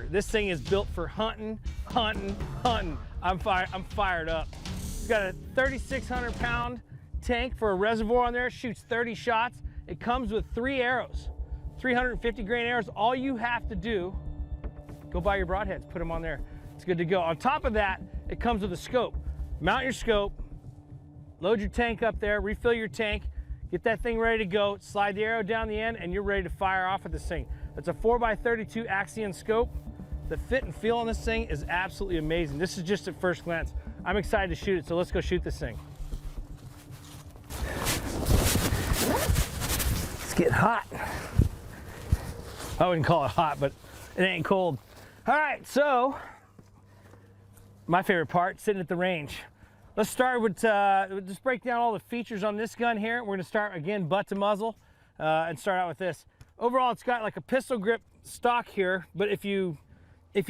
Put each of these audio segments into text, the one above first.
This thing is built for hunting. I'm fired up. It's got a 3,600 pound tank for a reservoir on there, shoots 30 shots. It comes with 3 arrows, 350 grain arrows. All you have to do, go buy your broadheads, put them on there. It's good to go. On top of that, it comes with a scope. Mount your scope, load your tank up there, refill your tank, get that thing ready to go, slide the arrow down the end, and you're ready to fire off at this thing. It's a 4x32 Axion scope. The fit and feel on this thing is absolutely amazing. This is just at first glance. I'm excited to shoot it, so let's go shoot this thing. It's getting hot. I wouldn't call it hot, but it ain't cold. All right, so my favorite part, sitting at the range. Let's start with, just break down all the features on this gun here. We're gonna start again, butt to muzzle, and start out with this. Overall, it's got like a pistol grip stock here, but if you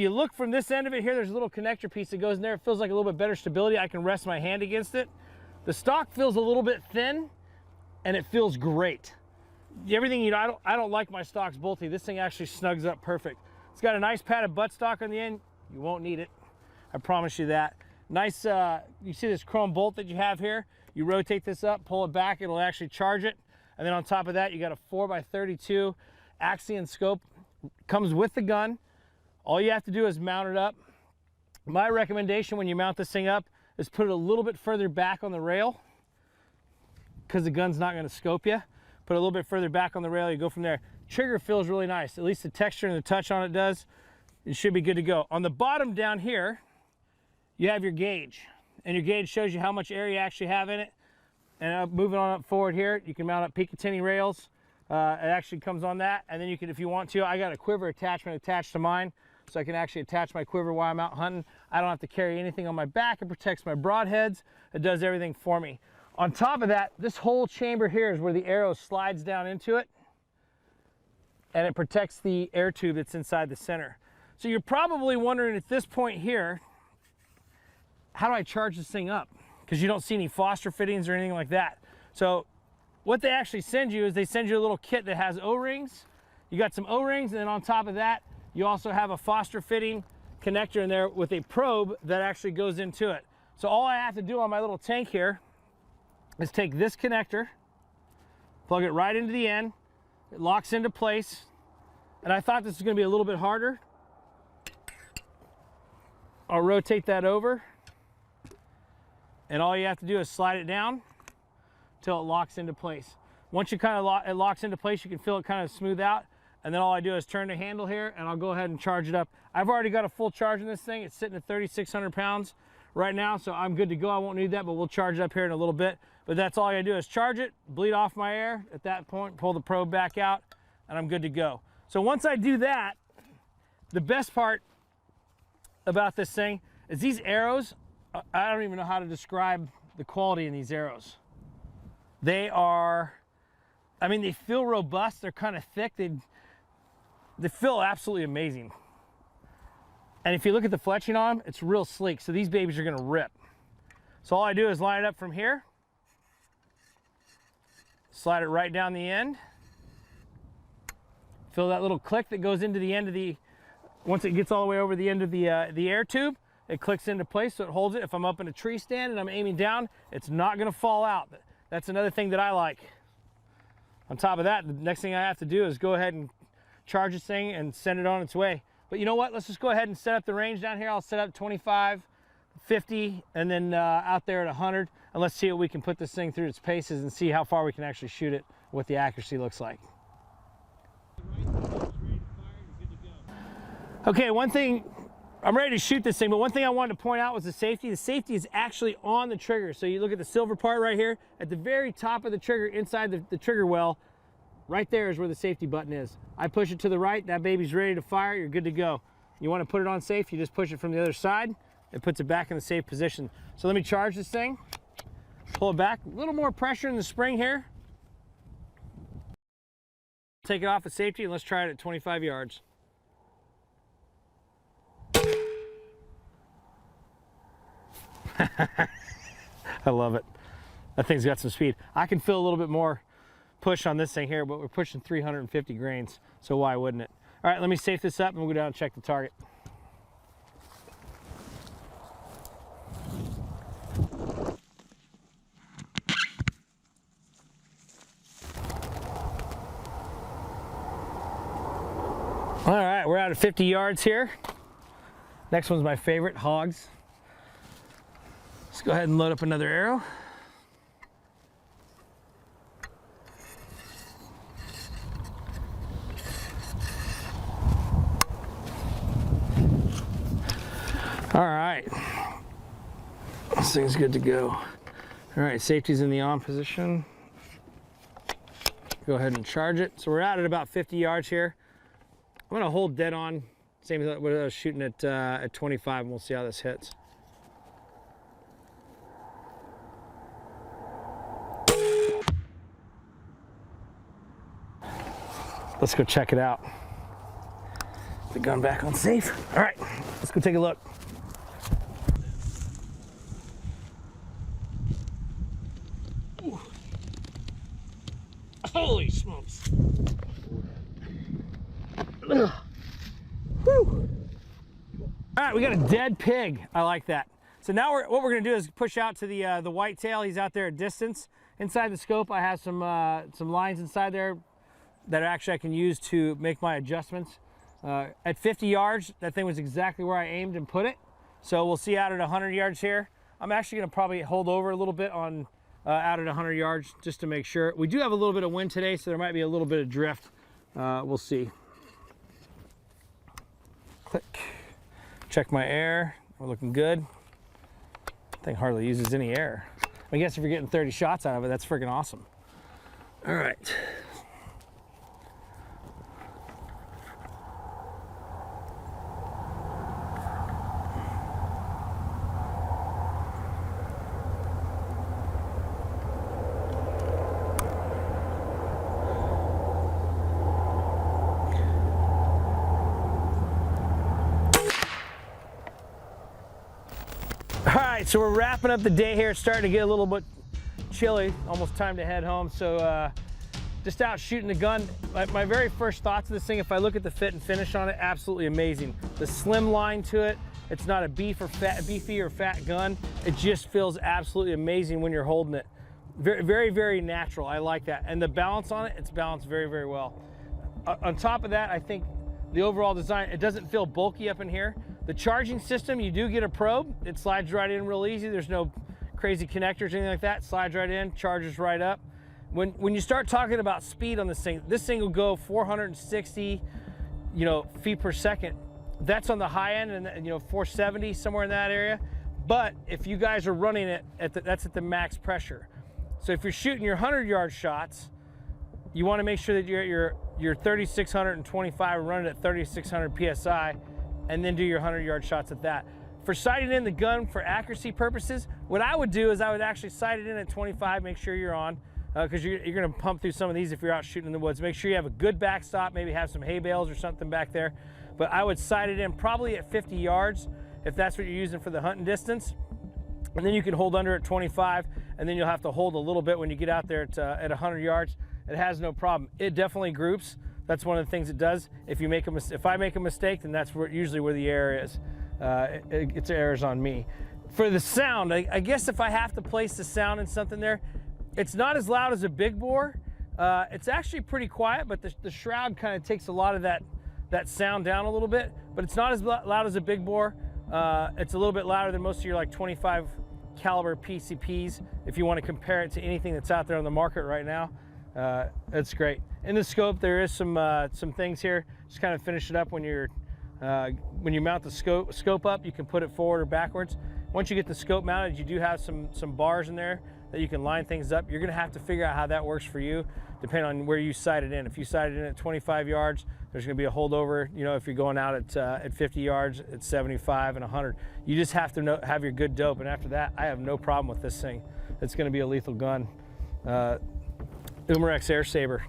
look from this end of it here, there's a little connector piece that goes in there. It feels like a little bit better stability. I can rest my hand against it. The stock feels a little bit thin, and it feels great. Everything, you know, I don't like my stocks bolty. This thing actually snugs up perfect. It's got a nice padded buttstock on the end. You won't need it, I promise you that. Nice, you see this chrome bolt that you have here? You rotate this up, pull it back, it'll actually charge it. And then on top of that, you got a 4x32 Axion scope. Comes with the gun. All you have to do is mount it up. My recommendation when you mount this thing up is put it a little bit further back on the rail, because the gun's not gonna scope you. Put it a little bit further back on the rail, you go from there. Trigger feels really nice, at least the texture and the touch on it does. It should be good to go. On the bottom down here, you have your gauge, and your gauge shows you how much air you actually have in it. And moving on up forward here, you can mount up Picatinny rails. It actually comes on that, and then you can, if you want to, I got a quiver attachment attached to mine, so I can actually attach my quiver while I'm out hunting. I don't have to carry anything on my back. It protects my broadheads. It does everything for me. On top of that, this whole chamber here is where the arrow slides down into it, and it protects the air tube that's inside the center. So you're probably wondering at this point here, how do I charge this thing up? Because you don't see any Foster fittings or anything like that. So what they actually send you is they send you a little kit that has O-rings. You got some O-rings, and then on top of that, you also have a Foster fitting connector in there with a probe that actually goes into it. So all I have to do on my little tank here is take this connector, plug it right into the end, it locks into place, and I thought this was gonna be a little bit harder. I'll rotate that over, and all you have to do is slide it down until it locks into place. Once you it locks into place, you can feel it kind of smooth out, and then all I do is turn the handle here, and I'll go ahead and charge it up. I've already got a full charge in this thing. It's sitting at 3,600 pounds right now, so I'm good to go. I won't need that, but we'll charge it up here in a little bit. But that's all I gotta do is charge it, bleed off my air. At that point, pull the probe back out, and I'm good to go. So once I do that, The best part about this thing is these arrows, I don't even know how to describe the quality in these arrows. They are, I mean, they feel robust. They're kind of thick. They feel absolutely amazing. And if you look at the fletching on them, it's real sleek. So these babies are gonna rip. So all I do is line it up from here, slide it right down the end. Feel that little click that goes into the end of the, once it gets all the way over the end of the air tube, it clicks into place so it holds it. If I'm up in a tree stand and I'm aiming down, it's not gonna fall out. That's another thing that I like. On top of that, the next thing I have to do is go ahead and charge this thing and send it on its way. But you know what? Let's just go ahead and set up the range down here. I'll set up 25, 50, and then out there at 100. And let's see what we can put this thing through its paces and see how far we can actually shoot it, what the accuracy looks like. Okay, one thing, I'm ready to shoot this thing, but one thing I wanted to point out was the safety. The safety is actually on the trigger. So you look at the silver part right here, at the very top of the trigger, inside the trigger well, right there is where the safety button is. I push it to the right, that baby's ready to fire, you're good to go. You want to put it on safe, you just push it from the other side, it puts it back in the safe position. So let me charge this thing, pull it back, a little more pressure in the spring here. Take it off at safety and let's try it at 25 yards. I love it. That thing's got some speed. I can feel a little bit more push on this thing here, but we're pushing 350 grains, so why wouldn't it? All right, let me safe this up and we'll go down and check the target. All right, we're out at 50 yards here. Next one's my favorite, hogs. Let's go ahead and load up another arrow. All right, this thing's good to go. All right, safety's in the on position. Go ahead and charge it. So we're out at about 50 yards here. I'm gonna hold dead on, same as what I was shooting at 25, and we'll see how this hits. Let's go check it out. Put the gun back on safe. All right, let's go take a look. Ooh. Holy smokes. Ugh. Whew. All right, we got a dead pig. I like that. So now what we're gonna do is push out to the whitetail. He's out there at distance. Inside the scope, I have some lines inside there that actually I can use to make my adjustments. At 50 yards, that thing was exactly where I aimed and put it. So we'll see out at 100 yards here. I'm actually gonna probably hold over a little bit on out at 100 yards just to make sure. We do have a little bit of wind today, so there might be a little bit of drift. We'll see. Click. Check my air. We're looking good. Thing hardly uses any air. I guess if you're getting 30 shots out of it, that's freaking awesome. All right. So we're wrapping up the day here. It's starting to get a little bit chilly, almost time to head home. So just out shooting the gun. My very first thoughts of this thing, if I look at the fit and finish on it, absolutely amazing. The slim line to it, it's not a beefy or fat gun. It just feels absolutely amazing when you're holding it. Very, very, very natural. I like that. And the balance on it, it's balanced very, very well. On top of that, I think the overall design, it doesn't feel bulky up in here. The charging system, you do get a probe. It slides right in real easy. There's no crazy connectors or anything like that. Slides right in, charges right up. When you start talking about speed on this thing will go 460, feet per second. That's on the high end, and 470, somewhere in that area. But if you guys are running it that's at the max pressure. So if you're shooting your 100-yard shots, you want to make sure that you're at your 3625 running at 3600 psi. and then do your 100-yard shots at that. For sighting in the gun for accuracy purposes, what I would do is I would actually sight it in at 25, make sure you're on, because you're gonna pump through some of these if you're out shooting in the woods. Make sure you have a good backstop, maybe have some hay bales or something back there. But I would sight it in probably at 50 yards if that's what you're using for the hunting distance. And then you can hold under at 25, and then you'll have to hold a little bit when you get out there at 100 yards. It has no problem. It definitely groups. That's one of the things it does. If I make a mistake, then that's usually where the error is. It's errors on me. For the sound, I guess if I have to place the sound in something there, it's not as loud as a big bore. It's actually pretty quiet, but the shroud kind of takes a lot of that sound down a little bit, but it's not as loud as a big bore. It's a little bit louder than most of your like 25 caliber PCPs if you want to compare it to anything that's out there on the market right now. It's great. In the scope, there is some things here. Just kind of finish it up when you mount the scope up, you can put it forward or backwards. Once you get the scope mounted, you do have some bars in there that you can line things up. You're gonna have to figure out how that works for you, depending on where you sight it in. If you sight it in at 25 yards, there's gonna be a holdover. You know, if you're going out at 50 yards, at 75 and 100. You just have to have your good dope, and after that, I have no problem with this thing. It's gonna be a lethal gun. Umarex AirSaber.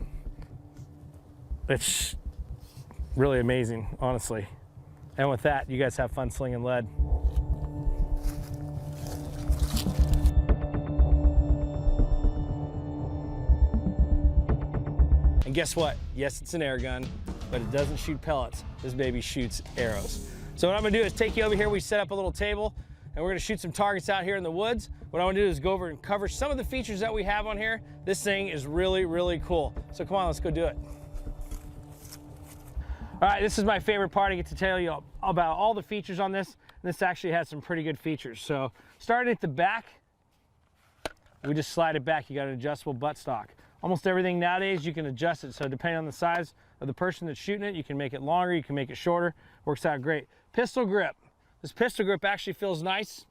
It's really amazing, honestly. And with that, you guys have fun slinging lead. And guess what? Yes, it's an air gun, but it doesn't shoot pellets. This baby shoots arrows. So what I'm gonna do is take you over here. We set up a little table, and we're gonna shoot some targets out here in the woods. What I want to do is go over and cover some of the features that we have on here. This thing is really, really cool. So come on, let's go do it. All right, this is my favorite part. I get to tell you about all the features on this. This actually has some pretty good features. So starting at the back, we just slide it back. You got an adjustable buttstock. Almost everything nowadays, you can adjust it. So depending on the size of the person that's shooting it, you can make it longer, you can make it shorter. Works out great. Pistol grip. This pistol grip actually feels nice.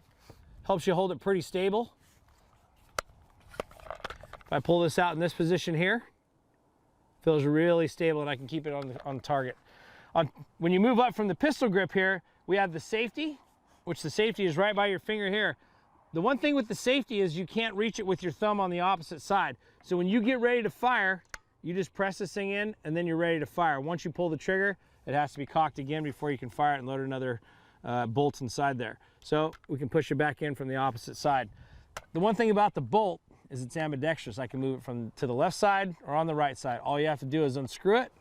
Helps you hold it pretty stable. If I pull this out in this position here, feels really stable, and I can keep it on target. When you move up from the pistol grip here, we have the safety, which the safety is right by your finger here. The one thing with the safety is you can't reach it with your thumb on the opposite side. So when you get ready to fire, you just press this thing in, and then you're ready to fire. Once you pull the trigger, it has to be cocked again before you can fire it and load another bolts inside there. So we can push it back in from the opposite side. The one thing about the bolt is it's ambidextrous. I can move it to the left side or on the right side. All you have to do is unscrew it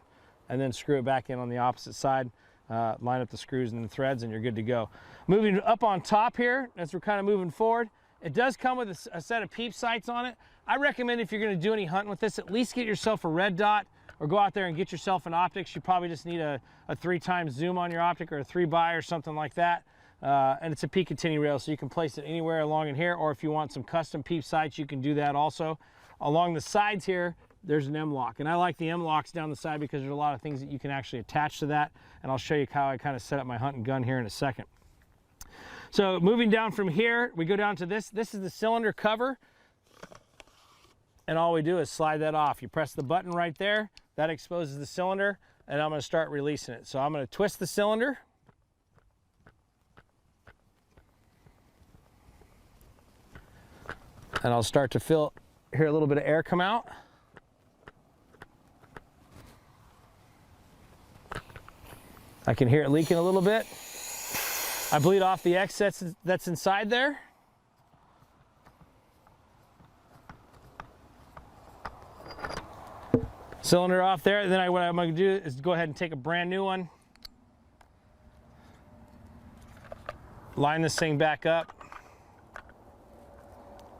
and then screw it back in on the opposite side, line up the screws and the threads, and you're good to go. Moving up on top here, as we're kind of moving forward, it does come with a set of peep sights on it. I recommend if you're gonna do any hunting with this, at least get yourself a red dot or go out there and get yourself an optics. You probably just need a 3x zoom on your optic or a 3x or something like that. And it's a Picatinny rail, so you can place it anywhere along in here, or if you want some custom peep sights, you can do that also. Along the sides here, there's an M-lock, and I like the M-locks down the side because there's a lot of things that you can actually attach to that, and I'll show you how I kind of set up my hunting gun here in a second. So moving down from here, we go down to this. This is the cylinder cover, and all we do is slide that off. You press the button right there, that exposes the cylinder, and I'm going to start releasing it. So I'm going to twist the cylinder. And I'll start to hear a little bit of air come out. I can hear it leaking a little bit. I bleed off the excess that's inside there. Cylinder off there. And then what I'm going to do is go ahead and take a brand new one. Line this thing back up.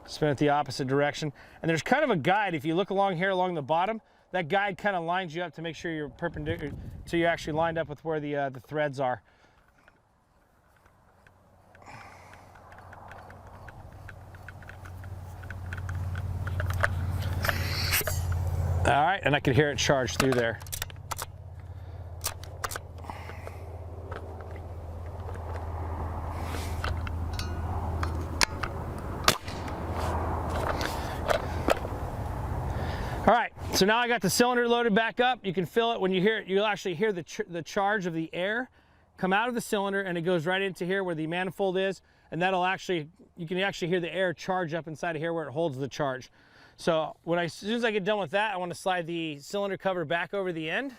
Spin it the opposite direction. And there's kind of a guide. If you look along here along the bottom, that guide kind of lines you up to make sure you're perpendicular, so you're actually lined up with where the threads are. All right, and I can hear it charge through there. All right, so now I got the cylinder loaded back up. You can feel it when you hear it. You'll actually hear the charge of the air come out of the cylinder and it goes right into here where the manifold is, and that'll actually, you can actually hear the air charge up inside of here where it holds the charge. So as soon as I get done with that, I want to slide the cylinder cover back over the end,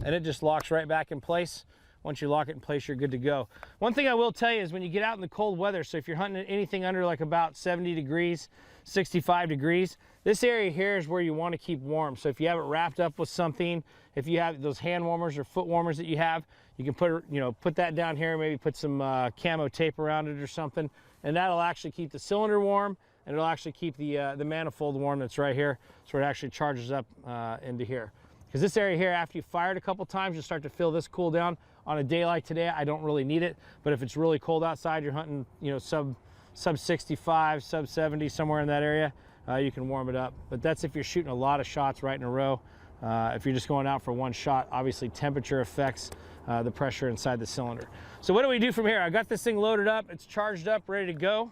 and it just locks right back in place. Once you lock it in place, you're good to go. One thing I will tell you is when you get out in the cold weather, so if you're hunting anything under like about 70 degrees, 65 degrees, this area here is where you want to keep warm. So if you have it wrapped up with something, if you have those hand warmers or foot warmers that you have, you can put that down here, maybe put some camo tape around it or something, and that'll actually keep the cylinder warm, and it'll actually keep the manifold warm that's right here, so it actually charges up into here. Because this area here, after you fire it a couple times, you'll start to feel this cool down. On a day like today, I don't really need it, but if it's really cold outside, you're hunting, sub 65, sub 70, somewhere in that area, you can warm it up. But that's if you're shooting a lot of shots right in a row. If you're just going out for one shot, obviously temperature affects the pressure inside the cylinder. So what do we do from here? I got this thing loaded up, it's charged up, ready to go.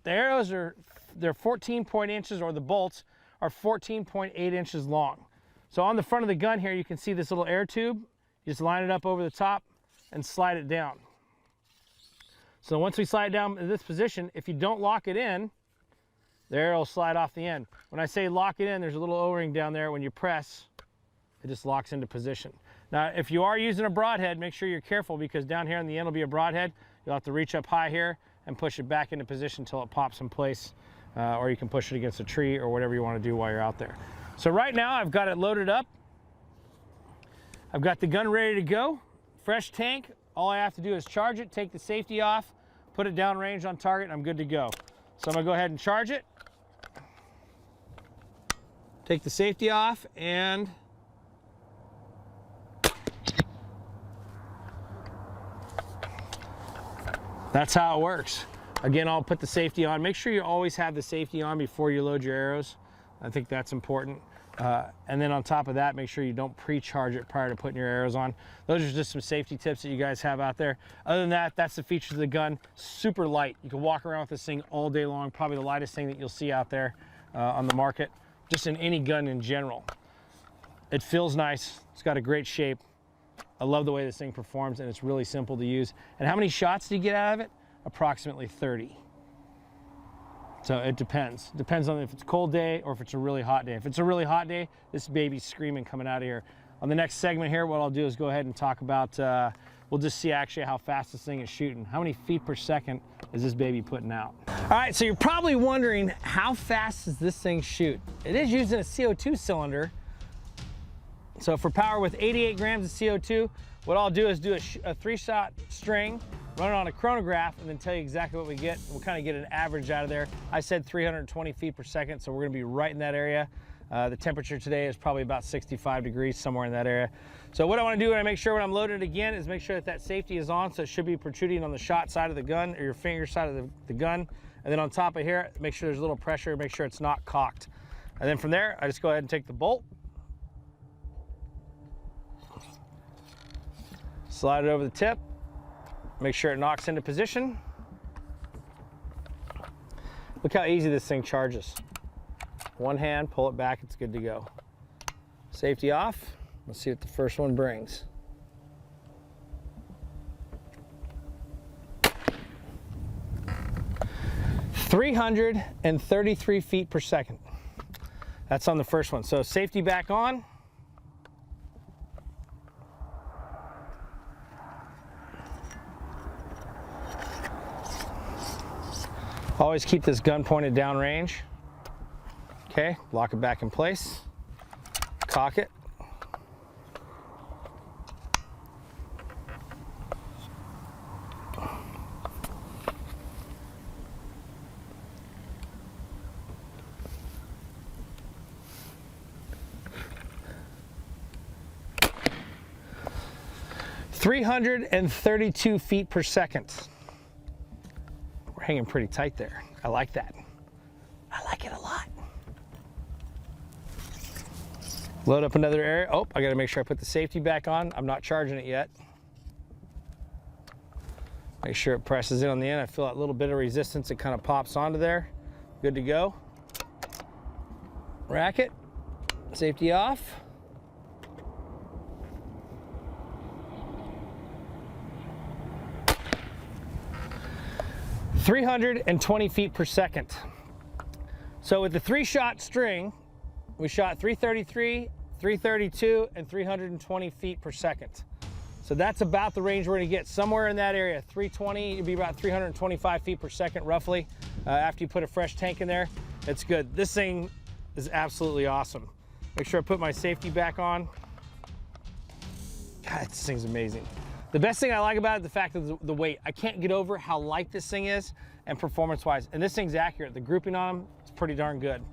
The arrows they're 14 point inches, or the bolts are 14.8 inches long. So on the front of the gun here, you can see this little air tube. You just line it up over the top and slide it down. So once we slide it down in this position, if you don't lock it in, the arrow will slide off the end. When I say lock it in, there's a little O-ring down there. When you press, it just locks into position. Now, if you are using a broadhead, make sure you're careful, because down here on the end will be a broadhead. You'll have to reach up high here and push it back into position until it pops in place, or you can push it against a tree or whatever you want to do while you're out there. So right now I've got it loaded up. I've got the gun ready to go. Fresh tank. All I have to do is charge it, take the safety off, put it down range on target, and I'm good to go. So I'm gonna go ahead and charge it. Take the safety off, and that's how it works. Again, I'll put the safety on. Make sure you always have the safety on before you load your arrows. I think that's important. And then on top of that, make sure you don't pre-charge it prior to putting your arrows on. Those are just some safety tips that you guys have out there. Other than that, that's the features of the gun. Super light. You can walk around with this thing all day long. Probably the lightest thing that you'll see out there on the market, just in any gun in general. It feels nice. It's got a great shape. I love the way this thing performs, and it's really simple to use. And how many shots do you get out of it? Approximately 30. So it depends. Depends on if it's a cold day or if it's a really hot day. If it's a really hot day, this baby's screaming coming out of here. On the next segment here, what I'll do is go ahead and talk about, we'll just see actually how fast this thing is shooting. How many feet per second is this baby putting out? All right, so you're probably wondering, how fast does this thing shoot? It is using a CO2 cylinder. So for power with 88 grams of CO2, what I'll do is do a 3-shot string, run it on a chronograph, and then tell you exactly what we get. We'll kind of get an average out of there. I said 320 feet per second, so we're gonna be right in that area. The temperature today is probably about 65 degrees, somewhere in that area. So what I wanna do when I make sure when I'm loading it again is make sure that safety is on, so it should be protruding on the shot side of the gun, or your finger side of the gun. And then on top of here, make sure there's a little pressure, make sure it's not cocked. And then from there, I just go ahead and take the bolt, slide it over the tip, make sure it knocks into position. Look how easy this thing charges. One hand, pull it back, it's good to go. Safety off. Let's see what the first one brings. "333 feet per second. That's on the first one. So safety back on. Always keep this gun pointed down range. Okay, lock it back in place, cock it. "332 feet per second. We're hanging pretty tight there. I like that. I like it a lot. Load up another area. Oh, I gotta make sure I put the safety back on. I'm not charging it yet. Make sure it presses in on the end. I feel that little bit of resistance. It kind of pops onto there. Good to go. Rack it. Safety off. 320 feet per second. So with the 3-shot string, we shot 333, 332, and 320 feet per second. So that's about the range we're gonna get, somewhere in that area. 320, it'd be about 325 feet per second roughly. After you put a fresh tank in there, it's good. This thing is absolutely awesome. Make sure I put my safety back on. God, this thing's amazing. The best thing I like about it is the fact of the weight. I can't get over how light this thing is and performance-wise. And this thing's accurate. The grouping on them is pretty darn good.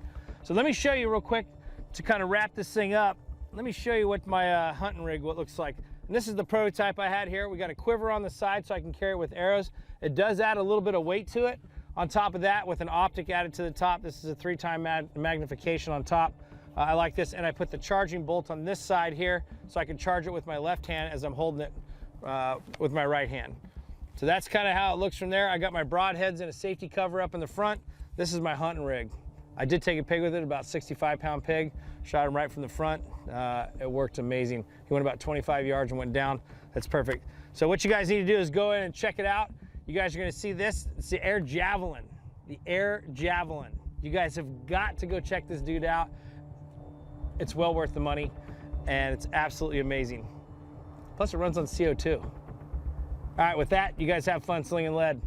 So let me show you real quick to kind of wrap this thing up. Let me show you what my hunting rig, what it looks like. And this is the prototype I had here. We got a quiver on the side so I can carry it with arrows. It does add a little bit of weight to it. On top of that, with an optic added to the top, this is a 3-time magnification on top. I like this, and I put the charging bolt on this side here so I can charge it with my left hand as I'm holding it with my right hand. So that's kind of how it looks from there. I got my broadheads and a safety cover up in the front. This is my hunting rig. I did take a pig with it, about 65-pound pig. Shot him right from the front. It worked amazing. He went about 25 yards and went down. That's perfect. So what you guys need to do is go in and check it out. You guys are gonna see this. It's the Air Javelin. The Air Javelin. You guys have got to go check this dude out. It's well worth the money, and it's absolutely amazing. Plus, it runs on CO2. All right, with that, you guys have fun slinging lead.